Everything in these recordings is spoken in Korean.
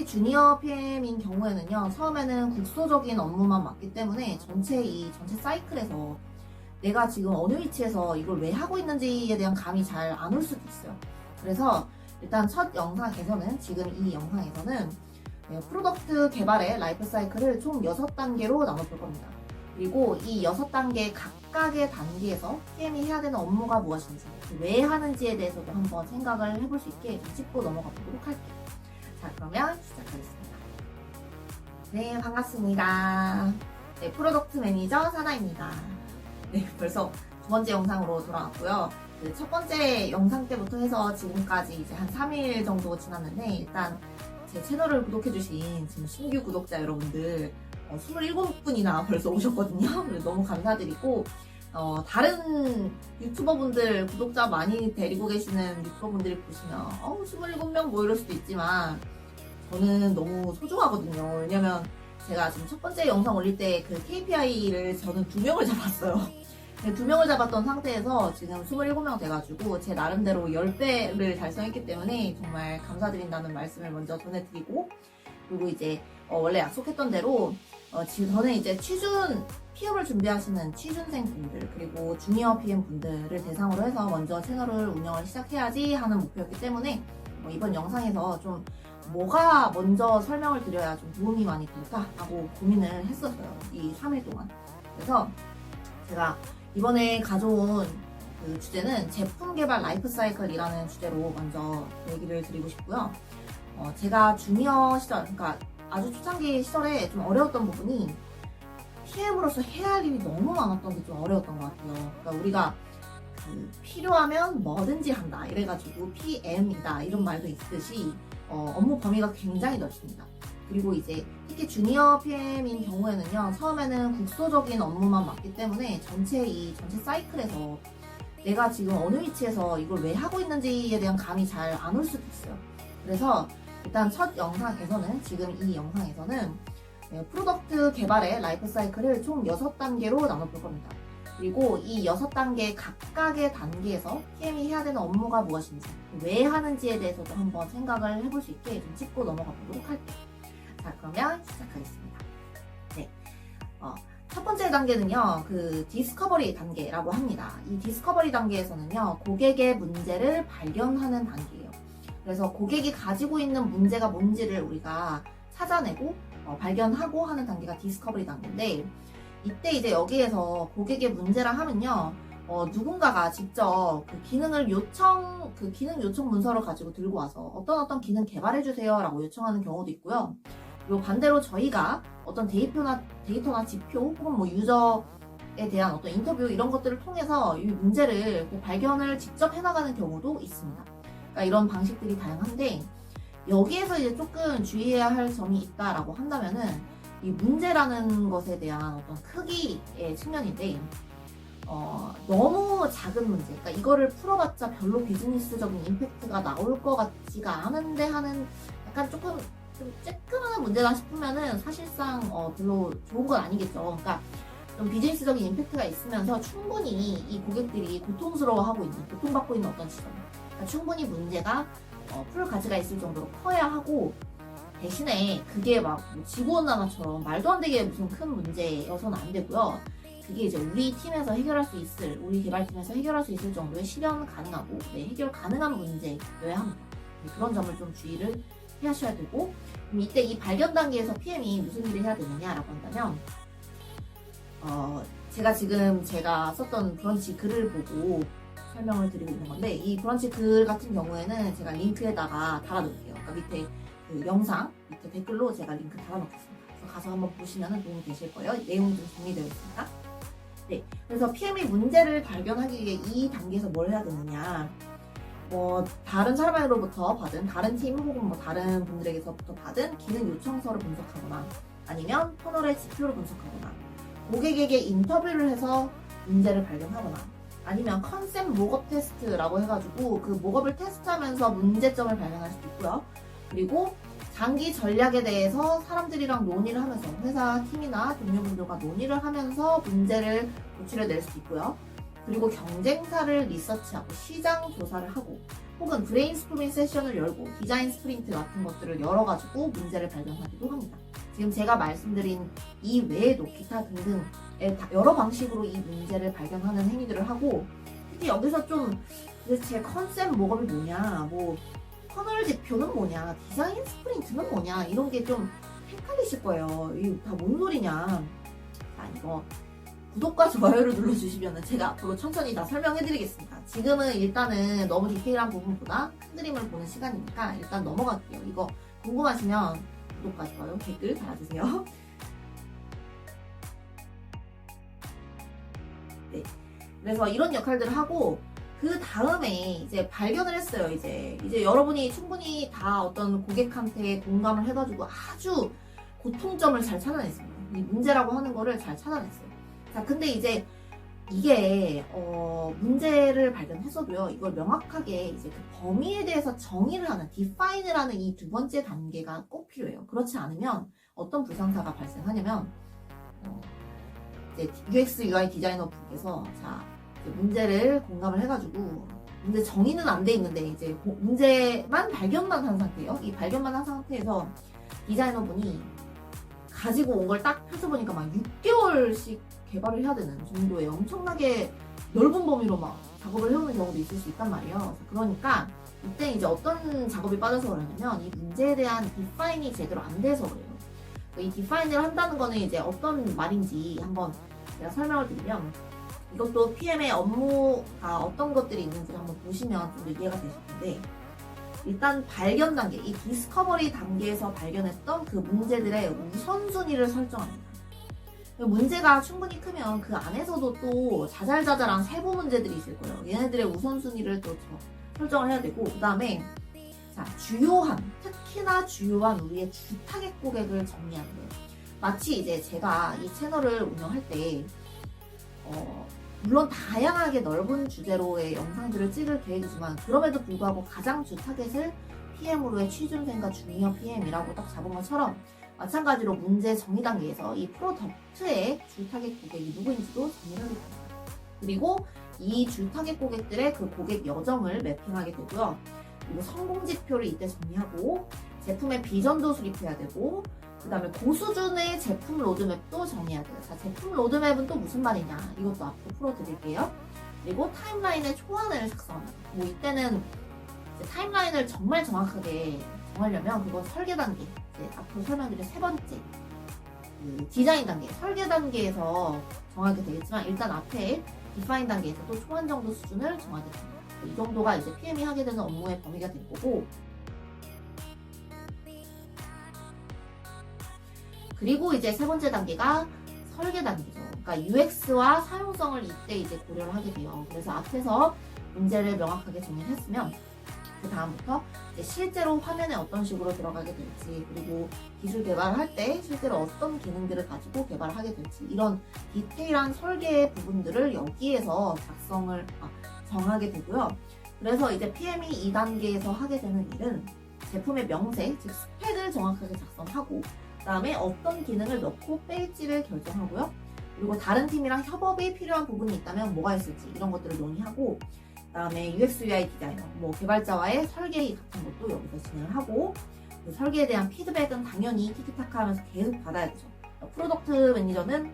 특히 주니어 PM인 경우에는요, 처음에는 국소적인 업무만 맡기 때문에 전체 사이클에서 내가 지금 어느 위치에서 이걸 왜 하고 있는지에 대한 감이 잘 안 올 수도 있어요. 그래서 일단 첫 영상에서는, 지금 이 영상에서는 프로덕트 개발의 라이프 사이클을 총 6단계로 나눠볼 겁니다. 그리고 이 6단계 각각의 단계에서 PM이 해야 되는 업무가 무엇인지, 왜 하는지에 대해서도 한번 생각을 해볼 수 있게 짚고 넘어가 보도록 할게요. 자, 그러면 시작하겠습니다. 네, 반갑습니다. 네, 프로덕트 매니저 사나입니다. 네, 벌써 두 번째 영상으로 돌아왔고요. 첫 번째 영상 때부터 해서 지금까지 이제 한 3일 정도 지났는데, 일단 제 채널을 구독해주신 지금 신규 구독자 여러분들 27분이나 벌써 오셨거든요. 너무 감사드리고, 다른 유튜버분들, 구독자 많이 데리고 계시는 유튜버분들이 보시면 27명 뭐 이럴 수도 있지만 저는 너무 소중하거든요. 왜냐면 제가 지금 첫 번째 영상 올릴 때 그 KPI를 저는 2명을 잡았어요. 2명을 잡았던 상태에서 지금 27명 돼가지고 제 나름대로 10배를 달성했기 때문에 정말 감사드린다는 말씀을 먼저 전해드리고, 그리고 이제 원래 약속했던 대로 지금 저는 이제 PM을 준비하시는 취준생 분들, 그리고 주니어 PM 분들을 대상으로 해서 먼저 채널을 운영을 시작해야지 하는 목표였기 때문에 이번 영상에서 좀 뭐가 먼저 설명을 드려야 좀 도움이 많이 될까 하고 고민을 했었어요, 이 3일 동안. 그래서 제가 이번에 가져온 그 주제는 제품 개발 라이프 사이클이라는 주제로 먼저 얘기를 드리고 싶고요. 제가 주니어 시절, 그러니까 아주 초창기 시절에 좀 어려웠던 부분이 PM으로서 해야 할 일이 너무 많았던 게 좀 어려웠던 것 같아요. 그러니까 우리가 필요하면 뭐든지 한다 이래가지고 PM이다 이런 말도 있듯이 업무 범위가 굉장히 넓습니다. 그리고 이제 특히 주니어 PM인 경우에는요, 처음에는 국소적인 업무만 맡기 때문에 전체 사이클에서 내가 지금 어느 위치에서 이걸 왜 하고 있는지에 대한 감이 잘 안 올 수도 있어요. 그래서 일단 첫 영상에서는, 지금 이 영상에서는 프로덕트 개발의 라이프 사이클을 총 6단계로 나눠볼 겁니다. 그리고 이 6단계 각각의 단계에서 PM이 해야 되는 업무가 무엇인지, 왜 하는지에 대해서도 한번 생각을 해볼 수 있게 좀 짚고 넘어가 보도록 할게요. 자, 그러면 시작하겠습니다. 네. 첫 번째 단계는요, 그 디스커버리 단계라고 합니다. 이 디스커버리 단계에서는요, 고객의 문제를 발견하는 단계예요. 그래서 고객이 가지고 있는 문제가 뭔지를 우리가 찾아내고 발견하고 하는 단계가 디스커버리 단계인데, 이때 이제 여기에서 고객의 문제라 하면요, 누군가가 직접 그 기능 요청 문서를 가지고 들고 와서 어떤 기능 개발해주세요 라고 요청하는 경우도 있고요. 그리고 반대로 저희가 어떤 데이터나 지표 혹은 뭐 유저에 대한 어떤 인터뷰 이런 것들을 통해서 이 문제를 발견을 직접 해나가는 경우도 있습니다. 그러니까 이런 방식들이 다양한데, 여기에서 이제 조금 주의해야 할 점이 있다라고 한다면은 이 문제라는 것에 대한 어떤 크기의 측면인데, 너무 작은 문제, 그러니까 이거를 풀어봤자 별로 비즈니스적인 임팩트가 나올 것 같지가 않은데 하는 약간 조금 좀 쬐끄만한 문제다 싶으면은 사실상 별로 좋은 건 아니겠죠. 그러니까 좀 비즈니스적인 임팩트가 있으면서 충분히 이 고객들이 고통받고 있는 어떤 지점, 그러니까 충분히 문제가 풀 가치가 있을 정도로 커야 하고, 대신에 그게 막뭐 지구온난화처럼 말도 안 되게 무슨 큰 문제여서는 안 되고요. 그게 이제 우리 개발팀에서 해결할 수 있을 정도의 실현 가능하고 해결 가능한 문제여야 합니다. 그런 점을 좀 주의를 하셔야 되고, 그럼 이때 이 발견 단계에서 PM이 무슨 일을 해야 되느냐라고 한다면, 제가 썼던 브런치 글을 보고 설명을 드리고 있는 건데, 이 브런치 글 같은 경우에는 제가 링크에다가 달아놓을게요. 그러니까 밑에 그 영상 밑에 댓글로 제가 링크 달아놓겠습니다. 그래서 가서 한번 보시면 도움이 되실 거예요. 내용이 좀 정리되어 있습니다. 네, 그래서 PM이 문제를 발견하기 위해 이 단계에서 뭘 해야 되느냐, 다른 사람으로부터 받은, 다른 팀 혹은 다른 분들에게서부터 받은 기능 요청서를 분석하거나, 아니면 터널의 지표를 분석하거나, 고객에게 인터뷰를 해서 문제를 발견하거나, 아니면 컨셉 목업 테스트라고 해가지고 그 목업을 테스트하면서 문제점을 발견할 수도 있고요. 그리고 장기 전략에 대해서 사람들이랑 논의를 하면서, 회사 팀이나 동료분들과 논의를 하면서 문제를 도출해낼 수도 있고요. 그리고 경쟁사를 리서치하고 시장 조사를 하고, 혹은 브레인스토밍 세션을 열고 디자인 스프린트 같은 것들을 열어가지고 문제를 발견하기도 합니다. 지금 제가 말씀드린 이 외에도 기타 등등 여러 방식으로 이 문제를 발견하는 행위들을 하고, 특히 여기서 좀 제 컨셉 목업이 뭐냐, 뭐 터널 지표는 뭐냐, 디자인 스프린트는 뭐냐, 이런 게 좀 헷갈리실 거예요. 이거 다 뭔 소리냐. 자, 이거 구독과 좋아요를 눌러주시면 제가 앞으로 천천히 다 설명해드리겠습니다. 지금은 일단은 너무 디테일한 부분보다 큰 그림을 보는 시간이니까 일단 넘어갈게요. 이거 궁금하시면 구독과 좋아요, 댓글 달아주세요. 네. 그래서 이런 역할들을 하고, 그 다음에 이제 발견을 했어요. 이제 여러분이 충분히 다 어떤 고객한테 공감을 해가지고 아주 고통점을 잘 찾아냈습니다. 이 문제라고 하는 거를 잘 찾아냈어요. 자, 근데 이제 이게 문제를 발견했어도요, 이걸 명확하게 이제 그 범위에 대해서 정의를 하는, define을 하는 이 두 번째 단계가 꼭 필요해요. 그렇지 않으면 어떤 불상사가 발생하냐면, 이제 UX UI 디자이너 분께서 자, 이제 문제를 공감을 해가지고 문제 정의는 안 돼 있는데 이제 문제만 발견만 한 상태예요. 이 발견만 한 상태에서 디자이너 분이 가지고 온 걸 딱 펼쳐보니까 막 6개월씩 개발을 해야 되는 정도의 엄청나게 넓은 범위로 막 작업을 해오는 경우도 있을 수 있단 말이에요. 그러니까 이때 이제 어떤 작업이 빠져서 그러냐면, 이 문제에 대한 디파인이 제대로 안 돼서 그래요. 이 디파인을 한다는 거는 이제 어떤 말인지 한번 제가 설명을 드리면, 이것도 PM의 업무가 어떤 것들이 있는지 한번 보시면 좀 이해가 되실 텐데, 일단 발견 단계, 이 디스커버리 단계에서 발견했던 그 문제들의 우선순위를 설정합니다. 문제가 충분히 크면 그 안에서도 또 자잘자잘한 세부 문제들이 있을 거예요. 얘네들의 우선순위를 또 설정을 해야 되고, 그 다음에 자, 특히나 주요한 우리의 주타겟 고객을 정리하는 거예요. 마치 이제 제가 이 채널을 운영할 때 물론 다양하게 넓은 주제로의 영상들을 찍을 계획이지만, 그럼에도 불구하고 가장 주타겟을 PM으로의 취준생과 주니어 PM이라고 딱 잡은 것처럼, 마찬가지로 문제 정의 단계에서 이 프로덕트의 주타겟 고객이 누구인지도 정의를 하게 됩니다. 그리고 이 주타겟 고객들의 그 고객 여정을 매핑하게 되고요. 그리고 성공 지표를 이때 정리하고, 제품의 비전도 수립해야 되고, 그 다음에 고수준의 제품 로드맵도 정리해야 돼요. 자, 제품 로드맵은 또 무슨 말이냐, 이것도 앞으로 풀어드릴게요. 그리고 타임라인의 초안을 작성합니다. 뭐 이때는 이제 타임라인을 정말 정확하게 정하려면 그건 설계 단계, 이제 앞으로 설명드릴 세 번째 그 디자인 단계, 설계 단계에서 정하게 되겠지만, 일단 앞에 디파인 단계에서도 초안 정도 수준을 정하게 됩니다. 이 정도가 이제 PM이 하게 되는 업무의 범위가 될 거고, 그리고 이제 세 번째 단계가 설계 단계죠. 그러니까 UX와 사용성을 이때 이제 고려를 하게 돼요. 그래서 앞에서 문제를 명확하게 정리를 했으면, 그 다음부터 이제 실제로 화면에 어떤 식으로 들어가게 될지, 그리고 기술 개발을 할 때 실제로 어떤 기능들을 가지고 개발을 하게 될지, 이런 디테일한 설계 부분들을 여기에서 정하게 되고요. 그래서 이제 PM이 2단계에서 하게 되는 일은 제품의 명세, 즉 스펙을 정확하게 작성하고, 그 다음에 어떤 기능을 넣고 뺄지를 결정하고요. 그리고 다른 팀이랑 협업이 필요한 부분이 있다면 뭐가 있을지, 이런 것들을 논의하고, 그 다음에 UX UI 디자이너, 뭐 개발자와의 설계 같은 것도 여기서 진행을 하고, 그 설계에 대한 피드백은 당연히 티키타카 하면서 계속 받아야 되죠. 프로덕트 매니저는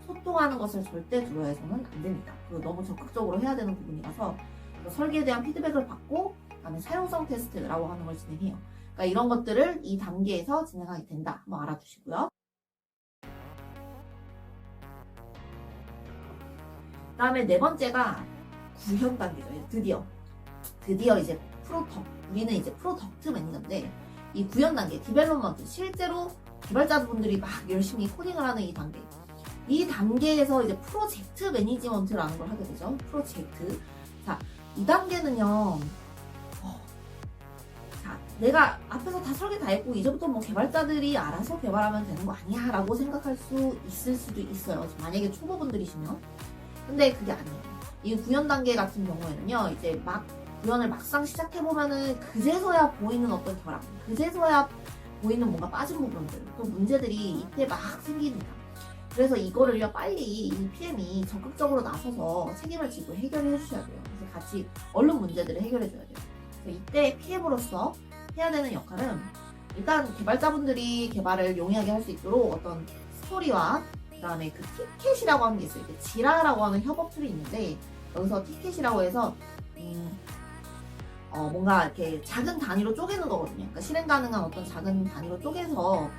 소통하는 것을 절대 두려워해서는 안 됩니다. 그거 너무 적극적으로 해야 되는 부분이라서 설계에 대한 피드백을 받고, 그다음에 사용성 테스트라고 하는 걸 진행해요. 그러니까 이런 것들을 이 단계에서 진행하게 된다. 한번 알아두시고요. 그다음에 네 번째가 구현 단계죠. 드디어 이제 우리는 이제 프로덕트 매니저인데, 이 구현 단계, 디벨롭먼트, 실제로 개발자분들이 막 열심히 코딩을 하는 이 단계. 이 단계에서 이제 프로젝트 매니지먼트라는 걸 하게 되죠. 프로젝트. 자, 이 단계는요, 자, 내가 앞에서 다 설계 다 했고, 이제부터 뭐 개발자들이 알아서 개발하면 되는 거 아니야 라고 생각할 수 있을 수도 있어요. 만약에 초보분들이시면. 근데 그게 아니에요. 이 구현 단계 같은 경우에는요, 이제 막 구현을 막상 시작해보면은 그제서야 보이는 어떤 결함, 그제서야 보이는 뭔가 빠진 부분들, 또 문제들이 이때 막 생깁니다. 그래서 이거를요, 빨리 이 PM이 적극적으로 나서서 책임을 지고 해결해 주셔야 돼요. 그래서 같이 얼른 문제들을 해결해 줘야 돼요. 그래서 이때 PM으로서 해야 되는 역할은 일단 개발자분들이 개발을 용이하게 할 수 있도록 어떤 스토리와 그다음에 그 티켓이라고 하는 게 있어요. 지라라고 하는 협업 툴이 있는데 여기서 티켓이라고 해서 뭔가 이렇게 작은 단위로 쪼개는 거거든요. 그러니까 실행 가능한 어떤 작은 단위로 쪼개서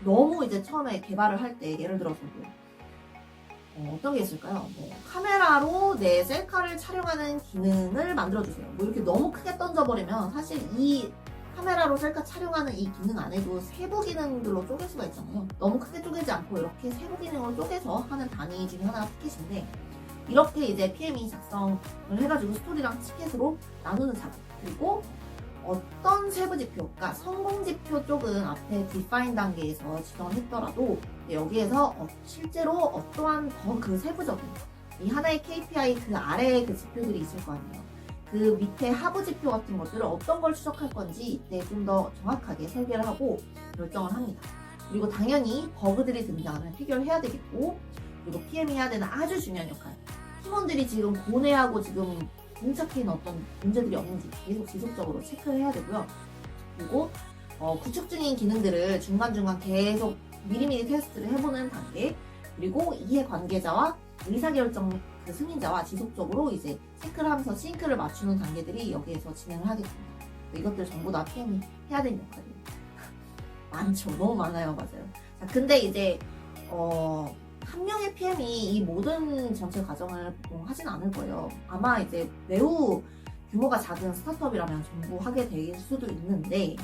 너무 이제 처음에 개발을 할 때 예를 들어서 어떤 게 있을까요? 카메라로 내 셀카를 촬영하는 기능을 만들어주세요. 이렇게 너무 크게 던져버리면 사실 이 카메라로 셀카 촬영하는 이 기능 안에도 세부 기능들로 쪼갤 수가 있잖아요. 너무 크게 쪼개지 않고 이렇게 세부 기능으로 쪼개서 하는 단위 중에 하나가 티켓인데 이렇게 이제 PM이 작성을 해가지고 스토리랑 티켓으로 나누는 작업. 그리고 어떤 세부 지표, 그러니까 성공 지표 쪽은 앞에 디파인 단계에서 지정을 했더라도 여기에서 실제로 어떠한 더 그 세부적인 이 하나의 KPI 그 아래에 그 지표들이 있을 거 아니에요. 그 밑에 하부 지표 같은 것들을 어떤 걸 추적할 건지 이때 좀 더 정확하게 설계를 하고 결정을 합니다. 그리고 당연히 버그들이 등장하면 해결해야 되겠고 그리고 PM이 해야 되는 아주 중요한 역할. 팀원들이 지금 고뇌하고 지금 봉착해있는 어떤 문제들이 없는지 계속 지속적으로 체크를 해야 되고요. 그리고 구축 중인 기능들을 중간중간 계속 미리미리 테스트를 해보는 단계 그리고 이해관계자와 의사결정 그 승인자와 지속적으로 이제 체크를 하면서 싱크를 맞추는 단계들이 여기에서 진행을 하게 됩니다. 이것들 전부 다 PM이 해야 되는 역할이에요. 많죠. 너무 많아요. 맞아요. 자, 근데 이제 한 명의 PM이 이 모든 전체 과정을 보통 하진 않을 거예요. 아마 이제 매우 규모가 작은 스타트업이라면 전부 하게 될 수도 있는데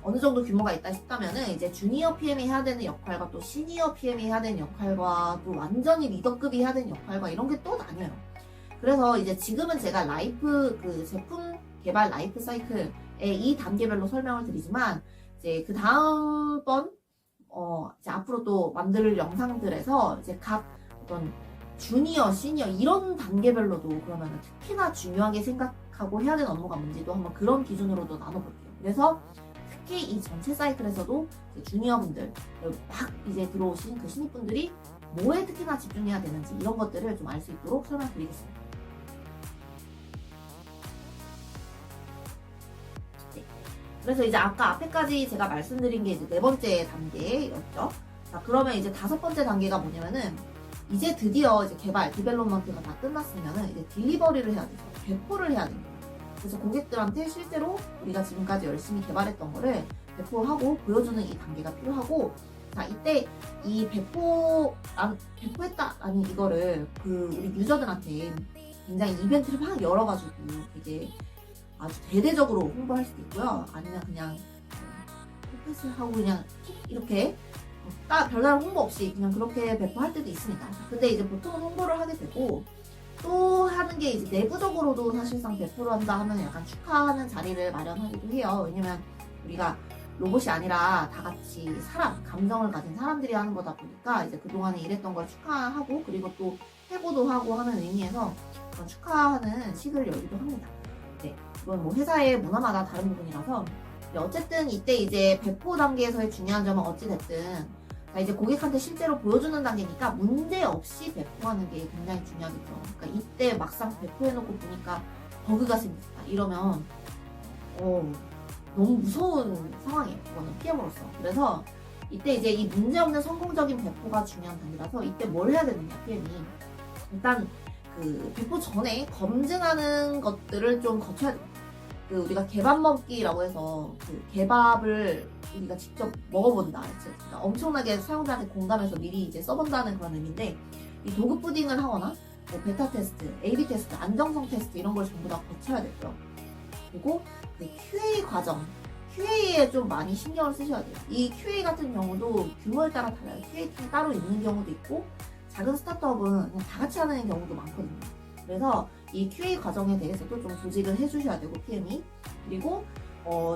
어느 정도 규모가 있다 싶다면은 이제 주니어 PM이 해야 되는 역할과 또 시니어 PM이 해야 되는 역할과 또 완전히 리더급이 해야 되는 역할과 이런 게 또 나뉘어요. 그래서 이제 지금은 제가 라이프 그 제품 개발 라이프 사이클의 이 단계별로 설명을 드리지만 이제 그 다음번 이제 앞으로 또 만들 영상들에서 이제 각 어떤 주니어, 시니어 이런 단계별로도 그러면 특히나 중요하게 생각하고 해야 되는 업무가 뭔지도 한번 그런 기준으로도 나눠볼게요. 그래서 특히 이 전체 사이클에서도 주니어분들 막 이제 들어오신 그 신입분들이 뭐에 특히나 집중해야 되는지 이런 것들을 좀 알 수 있도록 설명드리겠습니다. 네. 그래서 이제 아까 앞에까지 제가 말씀드린 게 이제 네 번째 단계였죠. 자, 그러면 이제 다섯 번째 단계가 뭐냐면은 이제 드디어 이제 개발, 디벨롭먼트가 다 끝났으면은 이제 딜리버리를 해야 되죠. 배포를 해야 됩니다. 그래서 고객들한테 실제로 우리가 지금까지 열심히 개발했던 거를 배포하고 보여주는 이 단계가 필요하고 자, 이때 이 배포했다라는 이거를 그 우리 유저들한테 굉장히 이벤트를 막 열어가지고 이게 아주 대대적으로 홍보할 수도 있고요. 아니면 그냥 패스하고 그냥 이렇게 별다른 홍보 없이 그냥 그렇게 배포할 때도 있습니다. 근데 이제 보통은 홍보를 하게 되고 또 하는 게 이제 내부적으로도 사실상 배포를 한다 하면 약간 축하하는 자리를 마련하기도 해요. 왜냐면 우리가 로봇이 아니라 다 같이 감정을 가진 사람들이 하는 거다 보니까 이제 그동안에 일했던 걸 축하하고 그리고 또 해고도 하고 하는 의미에서 그런 축하하는 식을 열기도 합니다. 네, 이건 뭐 회사의 문화마다 다른 부분이라서 어쨌든 이때 이제 배포 단계에서의 중요한 점은 어찌됐든 자, 이제 고객한테 실제로 보여주는 단계니까 문제 없이 배포하는 게 굉장히 중요하겠죠. 그러니까 이때 막상 배포해놓고 보니까 버그가 생겼다 이러면 너무 무서운 상황이에요. 그거는 PM으로서. 그래서 이때 이제 이 문제없는 성공적인 배포가 중요한 단계라서 이때 뭘 해야 되느냐 PM이 일단 그 배포 전에 검증하는 것들을 좀 거쳐야 돼요. 그 우리가 개밥 먹기라고 해서 그 개밥을 우리가 직접 먹어본다. 그러니까 엄청나게 사용자한테 공감해서 미리 이제 써본다는 그런 의미인데 이 도구 푸딩을 하거나 뭐 베타 테스트, A/B 테스트, 안정성 테스트 이런 걸 전부 다 거쳐야 되고요. 그리고 그 QA 과정, QA에 좀 많이 신경을 쓰셔야 돼요. 이 QA 같은 경우도 규모에 따라 달라요. QA팀이 따로 있는 경우도 있고 작은 스타트업은 그냥 다 같이 하는 경우도 많거든요. 그래서 이 QA 과정에 대해서도 좀 조직을 해주셔야 되고 PM이 그리고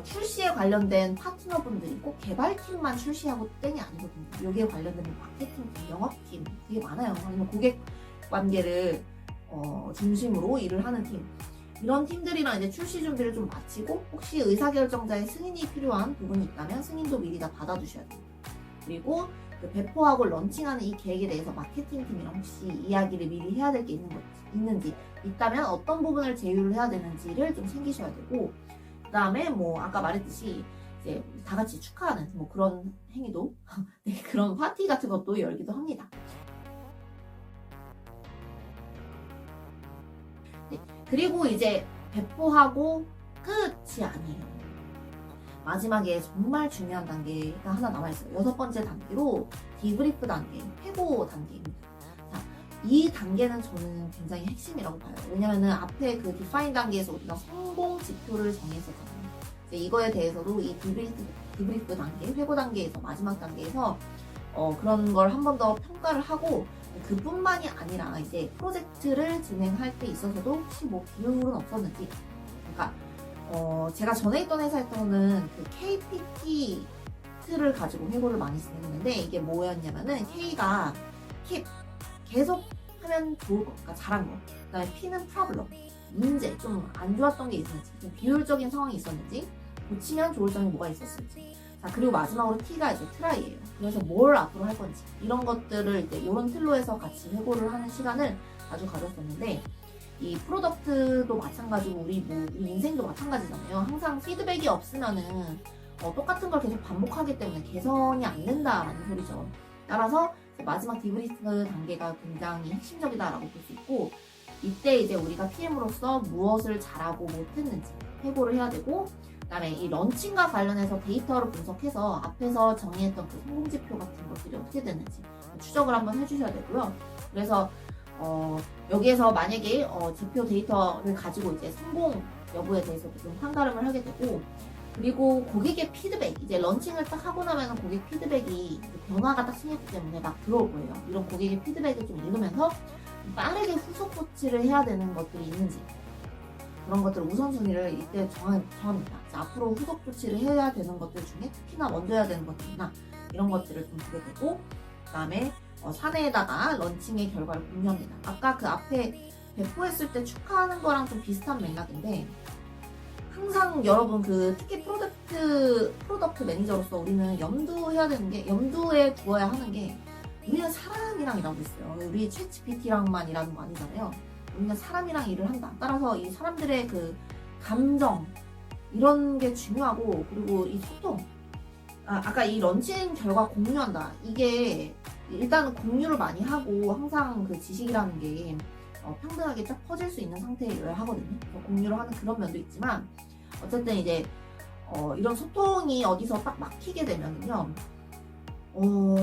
출시에 관련된 파트너분들이 꼭 개발팀만 출시하고 땡이 아니거든요. 여기에 관련된 마케팅팀, 영업팀 되게 많아요. 아니면 고객 관계를 중심으로 일을 하는 팀 이런 팀들이랑 이제 출시 준비를 좀 마치고 혹시 의사결정자의 승인이 필요한 부분이 있다면 승인도 미리 다 받아두셔야 돼요. 그리고 그 배포하고 런칭하는 이 계획에 대해서 마케팅팀이랑 혹시 이야기를 미리 해야 될 게 있는지, 있다면 어떤 부분을 제휴를 해야 되는지를 좀 챙기셔야 되고, 그 다음에 뭐 아까 말했듯이 이제 다 같이 축하하는 뭐 그런 행위도 네, 그런 파티 같은 것도 열기도 합니다. 네, 그리고 이제 배포하고 끝이 아니에요. 마지막에 정말 중요한 단계가 하나 남아있어요. 6번째 단계로 디브리프 단계, 회고 단계입니다. 자, 이 단계는 저는 굉장히 핵심이라고 봐요. 왜냐면은 앞에 그 디파인 단계에서 우리가 성공 지표를 정했었잖아요. 이거에 대해서도 이 디브리프 단계, 회고 단계에서 마지막 단계에서 그런 걸 한 번 더 평가를 하고, 그뿐만이 아니라 이제 프로젝트를 진행할 때 있어서도 혹시 뭐 비율은 없었는지, 그러니까 제가 전에 있던 회사에서는 그 KPT를 가지고 회고를 많이 진행했는데, 이게 뭐였냐면은 K가 계속 하면 좋을 거, 그러니까 잘한 거, 그 다음에 P는 프로블럼, 문제, 좀 안 좋았던 게 있었는지, 좀 비효율적인 상황이 있었는지, 고치면 좋을 점이 뭐가 있었을지, 자, 그리고 마지막으로 T가 이제 트라이예요. 그래서 뭘 앞으로 할 건지, 이런 것들을 이제 이런 틀로 해서 같이 회고를 하는 시간을 자주 가졌었는데, 이 프로덕트도 마찬가지고 우리 인생도 마찬가지잖아요. 항상 피드백이 없으면은 똑같은 걸 계속 반복하기 때문에 개선이 안 된다라는 소리죠. 따라서 마지막 디브리프 단계가 굉장히 핵심적이다라고 볼 수 있고, 이때 이제 우리가 PM으로서 무엇을 잘하고 못했는지 회고를 해야 되고, 그다음에 이 런칭과 관련해서 데이터를 분석해서 앞에서 정의했던 그 성공지표 같은 것들이 어떻게 됐는지 추적을 한번 해주셔야 되고요. 그래서 여기에서 만약에 지표 데이터를 가지고 이제 성공 여부에 대해서도 좀 판가름을 하게 되고, 그리고 고객의 피드백, 이제 런칭을 딱 하고 나면 고객 피드백이 변화가 딱 생겼기 때문에 막 들어올 거예요. 이런 고객의 피드백을 좀 읽으면서 빠르게 후속 조치를 해야 되는 것들이 있는지, 그런 것들 우선순위를 이때 정합니다. 앞으로 후속 조치를 해야 되는 것들 중에 특히나 먼저 해야 되는 것들이나 이런 것들을 좀 보게 되고, 그 다음에 사내에다가 런칭의 결과를 공유합니다. 아까 그 앞에 배포했을 때 축하하는 거랑 좀 비슷한 맥락인데, 항상 여러분 특히 프로덕트 매니저로서 우리는 염두에 두어야 하는 게, 우리는 사람이랑 일하고 있어요. 우리 챗GPT랑만 일하는 거 아니잖아요. 우리는 사람이랑 일을 한다. 따라서 이 사람들의 그 감정, 이런 게 중요하고, 그리고 이 소통, 아까 이 런칭 결과 공유한다. 이게 일단은 공유를 많이 하고, 항상 그 지식이라는 게 평등하게 쫙 퍼질 수 있는 상태여야 하거든요. 공유를 하는 그런 면도 있지만, 어쨌든 이제 이런 소통이 어디서 딱 막히게 되면요,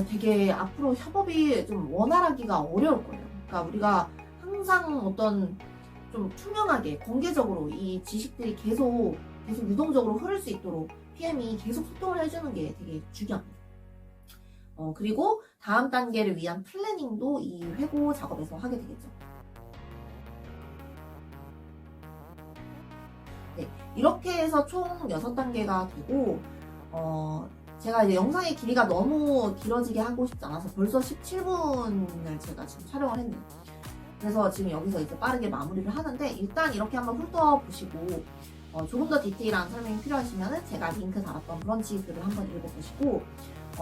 되게 앞으로 협업이 좀 원활하기가 어려울 거예요. 그러니까 우리가 항상 어떤 좀 투명하게 공개적으로 이 지식들이 계속 유동적으로 흐를 수 있도록 PM이 계속 소통을 해주는 게 되게 중요합니다. 그리고 다음 단계를 위한 플래닝도 이 회고 작업에서 하게 되겠죠. 네, 이렇게 해서 총 6단계가 되고, 제가 이제 영상의 길이가 너무 길어지게 하고 싶지 않아서 벌써 17분을 제가 지금 촬영을 했네요. 그래서 지금 여기서 이제 빠르게 마무리를 하는데, 일단 이렇게 한번 훑어보시고, 조금 더 디테일한 설명이 필요하시면 제가 링크 달았던 브런치 글을 한번 읽어보시고,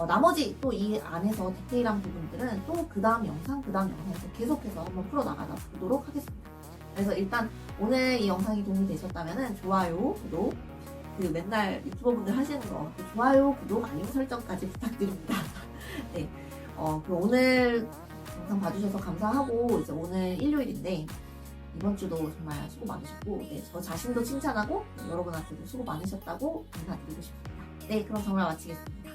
나머지 또 이 안에서 디테일한 부분들은 또 그 다음 영상에서 계속해서 한번 풀어나가 보도록 하겠습니다. 그래서 일단 오늘 이 영상이 도움이 되셨다면 좋아요, 구독, 맨날 유튜버분들 하시는 거 좋아요, 구독, 알림 설정까지 부탁드립니다. 네, 오늘 영상 봐주셔서 감사하고, 이제 오늘 일요일인데 이번 주도 정말 수고 많으셨고, 네, 저 자신도 칭찬하고 여러분한테도 수고 많으셨다고 인사드리고 싶습니다. 네, 그럼 정말 마치겠습니다.